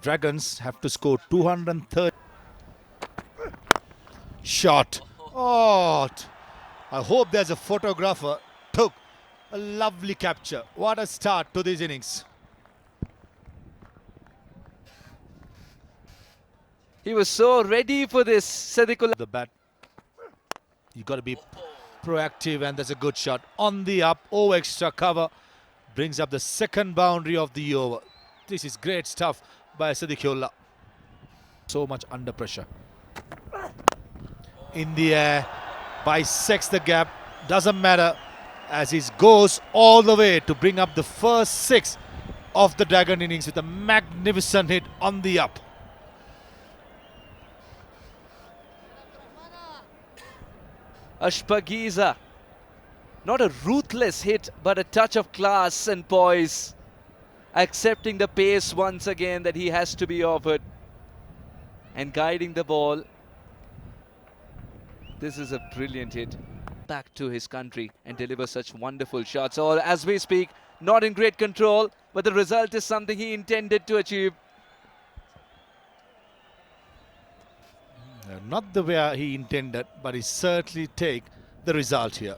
Dragons have to score 230. Shot. Oh, I hope there's a photographer. Took a lovely capture. What a start to these innings. He was so ready for this, Sadiqullah. The bat. You got to be proactive, and there's a good shot on the up. Over extra cover. Brings up the second boundary of the over. This is great stuff by Sadiqullah. So much under pressure. In the air, bisects the gap. Doesn't matter, as he goes all the way to bring up the first 6 of the Dragon innings with a magnificent hit on the up. Ashpagiza. Not a ruthless hit, but a touch of class and poise. Accepting the pace once again that he has to be offered. And guiding the ball. This is a brilliant hit. Back to his country and deliver such wonderful shots. Or as we speak, not in great control, but the result is something he intended to achieve. Not the way he intended, but he certainly take the result here.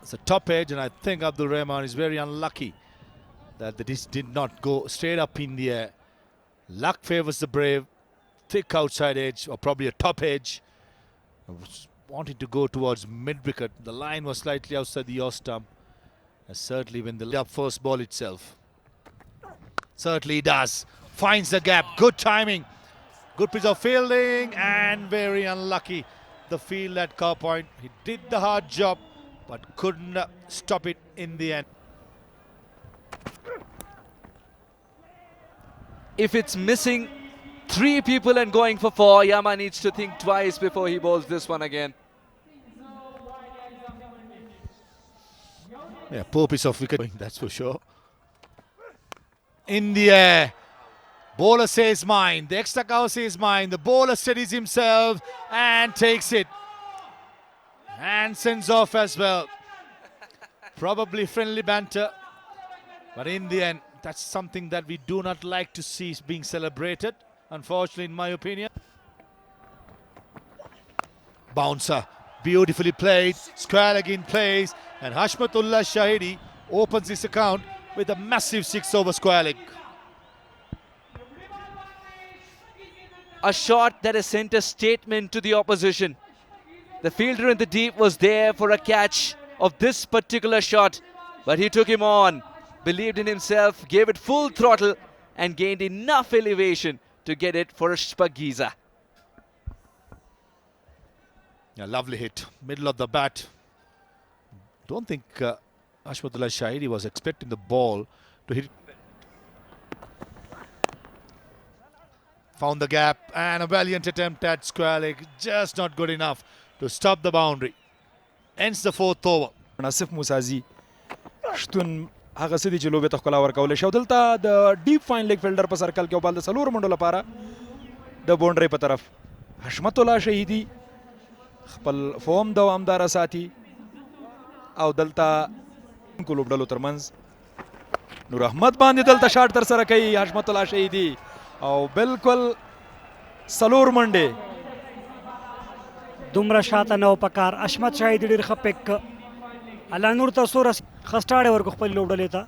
It's a top edge, and I think Abdul Rahman is very unlucky that this did not go straight up in the air. Luck favors the brave. Thick outside edge, or probably a top edge. I was wanting to go towards mid-wicket. The line was slightly outside the off stump. And certainly when the up first ball itself. Certainly he does. Finds the gap. Good timing. Good piece of fielding, and very unlucky. The field at Cow Point. He did the hard job, but couldn't stop it in the end. If it's missing 3 people and going for 4, Yama needs to think twice before he bowls this one again. Yeah, poor piece of wicket, that's for sure. In the air. Bowler says mine. The extra cover says mine. The bowler steadies himself and takes it. And sends off as well. Probably friendly banter. But in the end, that's something that we do not like to see being celebrated. Unfortunately, in my opinion. Bouncer. Beautifully played. Square leg in place. And Hashmatullah Shahidi opens his account with a massive 6 over square leg. A shot that has sent a statement to the opposition. The fielder in the deep was there for a catch of this particular shot, but he took him on, believed in himself, gave it full throttle, and gained enough elevation to get it for Ashpagiza. A lovely hit, middle of the bat. Don't think Hashmatullah Shahidi was expecting the ball to hit. Found the gap, and a valiant attempt at square leg, just not good enough to stop the boundary. Ends the 4th over. ناصف موسازي شتون هغه سدي چې لوبې ته ښکلا ورکولی شي او دلته د ډیپ فاین لیګ فیلډر په سرکل کې او بال د 4 منډو لپاره د باونډرۍ په طرف حشمت الله شهیدي خپل فوم دوامداره ساتي او دلته کو لوبډلو ترمنځ نور احمد باندې دلته شاټ تر سره کوي حشمت الله شهیدي او بالکل 4 منډې دومره شاته نه پکار اشمت شاهید ډیر خپک الله نور تاسو خستاړه ورکو خپل لوډلې ته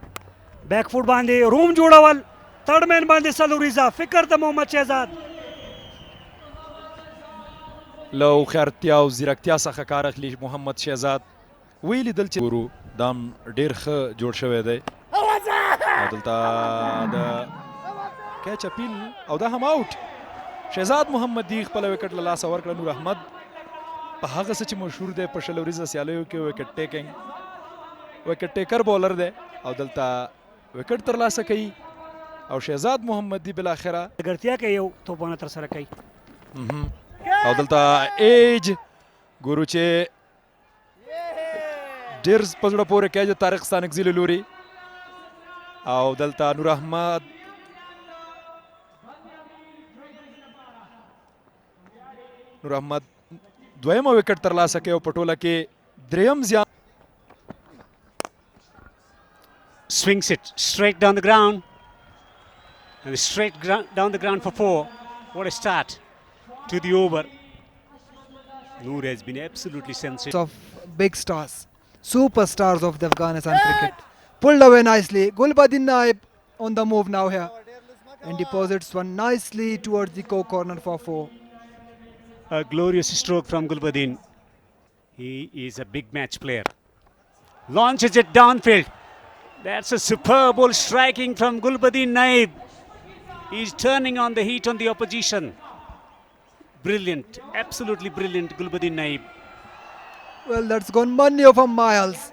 بیک فوټ باندې روم جوړول تھرڈ مین باندې سلوریزا فکر د محمد شهزاد لو خیرتیا او زیرکتیا څخه کار اخلي محمد شهزاد ویلی دل چې ګورو دام ډیر ښه جوړ شوی دی او دلته د کیچ اپیل او دا هم آوټ شهزاد محمد دی خپل وکټ له لاسه ورکړه نور احمد په هغه څه چې مشهور دی په شل ورځو سیالیو کې وکټ ټیکنګ وکټ ټیکر بولر دی او دلته وکټ ترلاسه کوي او شهزاد محمد دی بالاخره ګرتیا کې یو توپونه تر سره کوي او دلته ایج ګورو چې ډیر په زړه پورې کیچ طارق ستانکزي له لوري او دلته نور احمد دویمه وکټ ترلاسه کوي او په ټوله کې دریم زیان swings it straight down the ground And straight down the ground for 4. What a start to the over. Noor has been absolutely sensational. Of big stars, superstars of the Afghanistan cricket. Pulled away nicely. Gulbuddin Naib on the move now here. And deposits one nicely towards the corner for 4. A glorious stroke from Gulbuddin. He is a big match player. Launches it downfield. That's a superb ball striking from Gulbuddin Naib. He's turning on the heat on the opposition. Brilliant, absolutely brilliant, Gulbuddin Naib. Well, that's gone money over miles.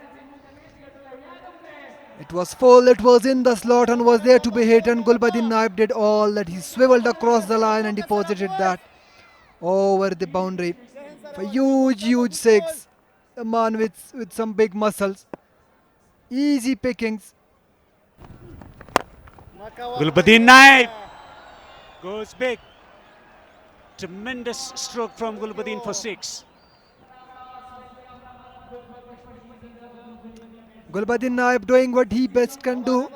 It was full, it was in the slot and was there to be hit, and Gulbuddin Naib did all that. He swiveled across the line and deposited that over the boundary. A huge 6. A man with some big muscles. Easy pickings. Gulbuddin Naib goes big. Tremendous stroke from Gulbuddin for 6. Gulbuddin Naib doing what he best can do.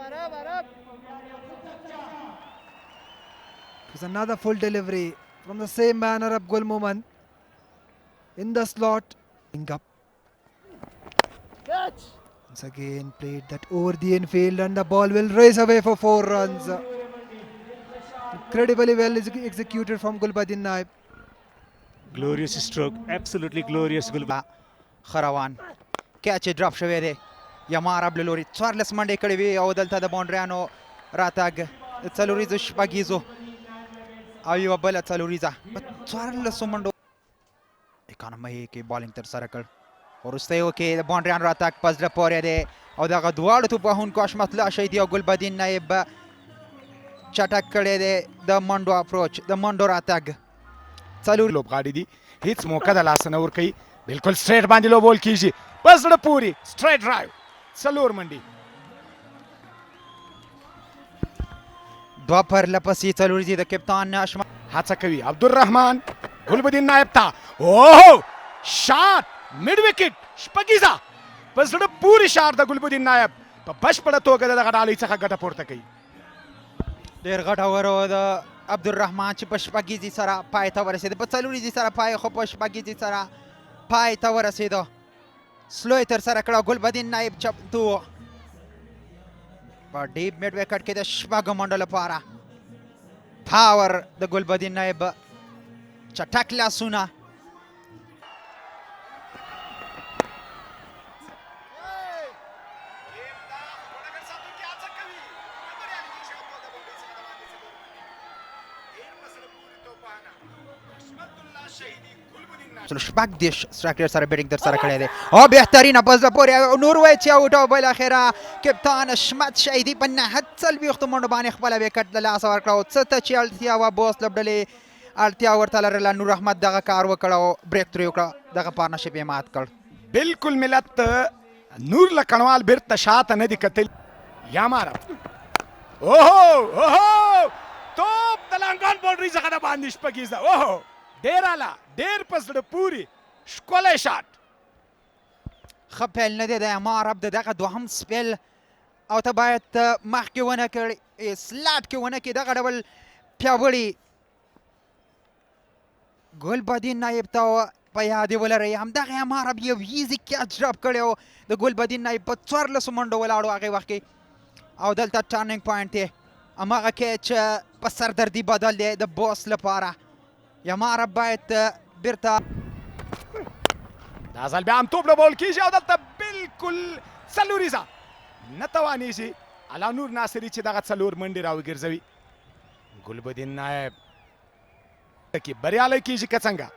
It was another full delivery from the same man, Arab Gul Momin, in the slot. Up. Once again played that over the infield, and the ball will race away for 4 runs. Incredibly well executed from Gulbuddin Naib. Glorious stroke, absolutely glorious Gulbuddin. خروان کیچ ډراپ شوی دی یمار ابل لوري 14 منډې کړې وي او دلته د باونډریانو راتګ د څلوریزو شپږیزو او یوه بله څلوریزه په 14 منډو اکانومۍ کې بالینګ ترسره کړ وروستیو کې د باونډریانو راتګ په زړه پورې دی او دغه دواړو توپوهونکو حشمت الله شهیدي او ګلبدین نایب چټک کړی دی د منډو اپروچ د منډو راتګ څلور لوبغاړي دي هیڅ موقع د لاسه نه ورکوي بالکل سټریټ باندې لو بول کیږي په زړه پورې سټریټ ډرایو څلور منډې دوه پرله پسې څلوریزې د کپتان حشمت هڅه کوي عبدالرحمن ګلبدین نایب ته اوه شاټ میډ وکټ شپږیزه په زړه پورې شاټ د ګلبدین نایب په بشپړه توګه د دغه ډالۍ څخه ګټه پورته کوي ډېر ګټور و د عبدالرحمن چې په شپږیزې سره پای ته ورسېده په څلوریزې سره پای خو په شپږیزې سره پای ته ورسېده سلو یې ترسره کړه ګلبدین نایب چمتو په ډیپ میډ وکټ کې د شپږو منډو لپاره پاور د ګلبدین نایب چټک لاسونه شپږ دېرش سټرایک ریټ سره بیټینګ ترسره کړی دی او بهترینه په زړه پورې نور وایي چې آوټ او بالاخره کپتان حشمت شهیدي په نهه څلوېښتو منډو باندې خپله وکټ له لاسه ورکړه او څه ته چې اړتیا وه بوس لوبډلې اړتیا ورته لرله نور احمد دغه کار وکړ او بریک ترې وکړه دغه پارتنرشپ یې مات کړ بالکل ملت نور لکڼوال بیرته شاته نه دي کتل یا ماره اوهو توپ د لانګان باونډري څخه د باندې شپږیزه اوهو ډېر اعلی ډېر په زړه پورې ښکلی شاټ ښه پیل نه دی د امار عبد دغه دوهم سپیل او ته باید مخکې ونه کړې سلاټ کې ونه کړې دغه ډول پیاوړي ګلبدین نایب ته په یاد یې ولرئ همدغه امار عبد یو ایزي کیچ ډراپ کړی و د ګلبدین نایب په 14 منډو ولاړو هغې وخت کې او دلته ټرنینګ پوینټ دی هماغه کیچ په سردردي بدل دی د بوس لپاره یمار باید بیرته دا ځل بیا هم توپ له بول کېږي او دلته بالکل څلوریزه نه توانېږي الله نور ناصري چې دغه څلور منډې راوګرځوي ګلبدین نایب کې بریالی کېږي که څنګه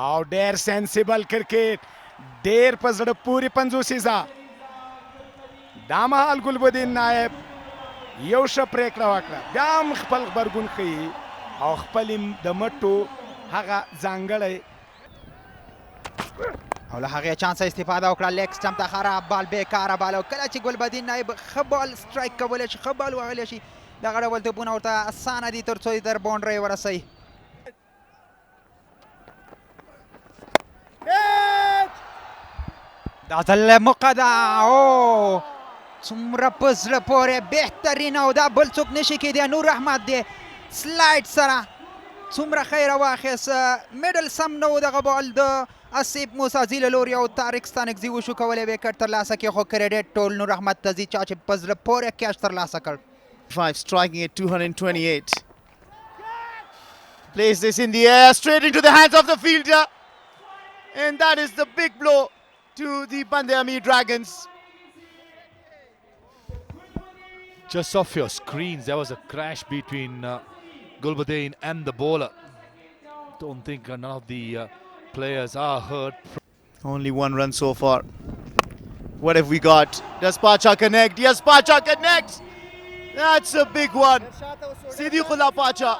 او ډېر سینسیبل کرکټ ډېر په زړه پورې پنځوسیزه دا مهال ګلبدین نایب یو ښه پرېکړه وکړه بیا هم خپل غبرګون ښیي او خپل د مټو هغه ځانګړی او له هغې چانسه استفاده وکړه لیګ سټمپ ته خراب بال بېکاره بال او کله چې ګلبدین نایب ښه بال سټرایک کولی شي ښه بال وهلی شي دغه ډول توپونه ورته اسانه دي تر څو یې در باونډرۍ ورسوي دا ځل موقع ده او څومره په زړه پورې بهترین او دا بل څوک نشي کېدی نور احمد دی سلایډ سره څومره ښه یې راواخیست میډل سم نه و دغه بال د اسیب موسازي له لوري او طارق ستانکزي وشو کولی وکټ ترلاسه کړي خو کریډټ ټول نور احمد ته ځي چا چې په زړه پورې کیچ ترلاسه کړ 5 striking at 228. Plays this in the air, straight into the hands of the fielder. And that is the big blow to the Bande Amir Dragons. Just off your screens, there was a crash between Gulbuddin and the bowler. Don't think none of the players are hurt. Only one run so far. What have we got? Does Pacha connect? Yes, Pacha connects. That's a big one. Siddiqullah Pacha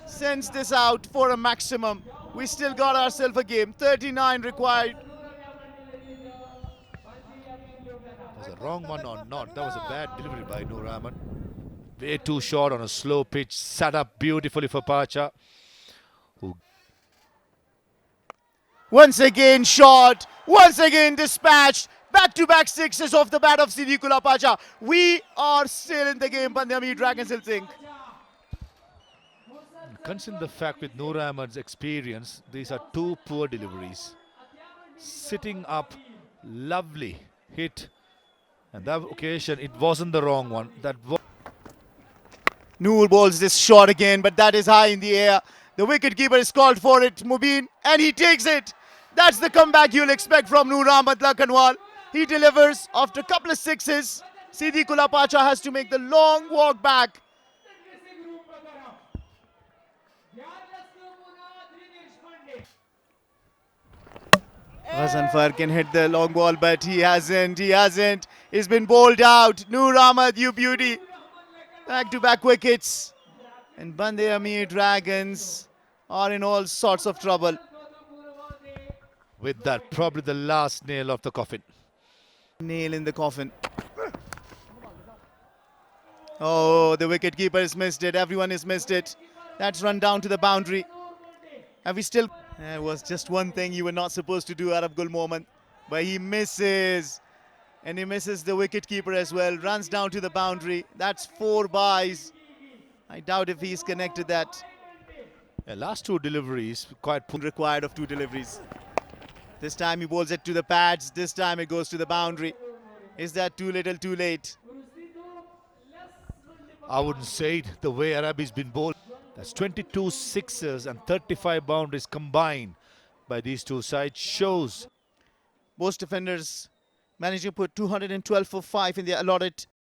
sends this out for a maximum. We still got ourselves a game. 39 required. Was a wrong one or not? That was a bad delivery by Noor Ahmed. Way too short on a slow pitch. Set up beautifully for Pacha. Once again shot. Once again dispatched. Back-to-back sixes off the bat of Siddiqullah Pacha. We are still in the game, Bande Amir Dragons will think. Considering the fact with Noor Ahmed's experience, these are two poor deliveries. Sitting up, lovely hit. And that occasion, it wasn't the wrong one. Noor bowls this shot again, but that is high in the air. The wicketkeeper is called for it, Mubin, and he takes it. That's the comeback you'll expect from Noor Ahmed Lakhanwal. He delivers after a couple of sixes. Siddiqullah Pacha has to make the long walk back. Ghazanfar can hit the long ball, but he hasn't. He's been bowled out. Noor Ahmed, you beauty. Back-to-back wickets. And Bande Amir Dragons are in all sorts of trouble. With that, probably the last nail of the coffin. Nail in the coffin. Oh, the wicketkeeper has missed it. Everyone has missed it. That's run down to the boundary. Have we still... It was just one thing you were not supposed to do, Arab Gul Mohammad. But he misses. And he misses the wicketkeeper as well. Runs down to the boundary. That's 4 byes. I doubt if he's connected that. Yeah, last two deliveries, quite poor. Required of 2 deliveries. This time he bowls it to the pads. This time it goes to the boundary. Is that too little, too late? I wouldn't say it the way Arabi's been bowled. That's 22 sixes and 35 boundaries combined by these two sides. Shows Both defenders managed to put 212 for 5 in their allotted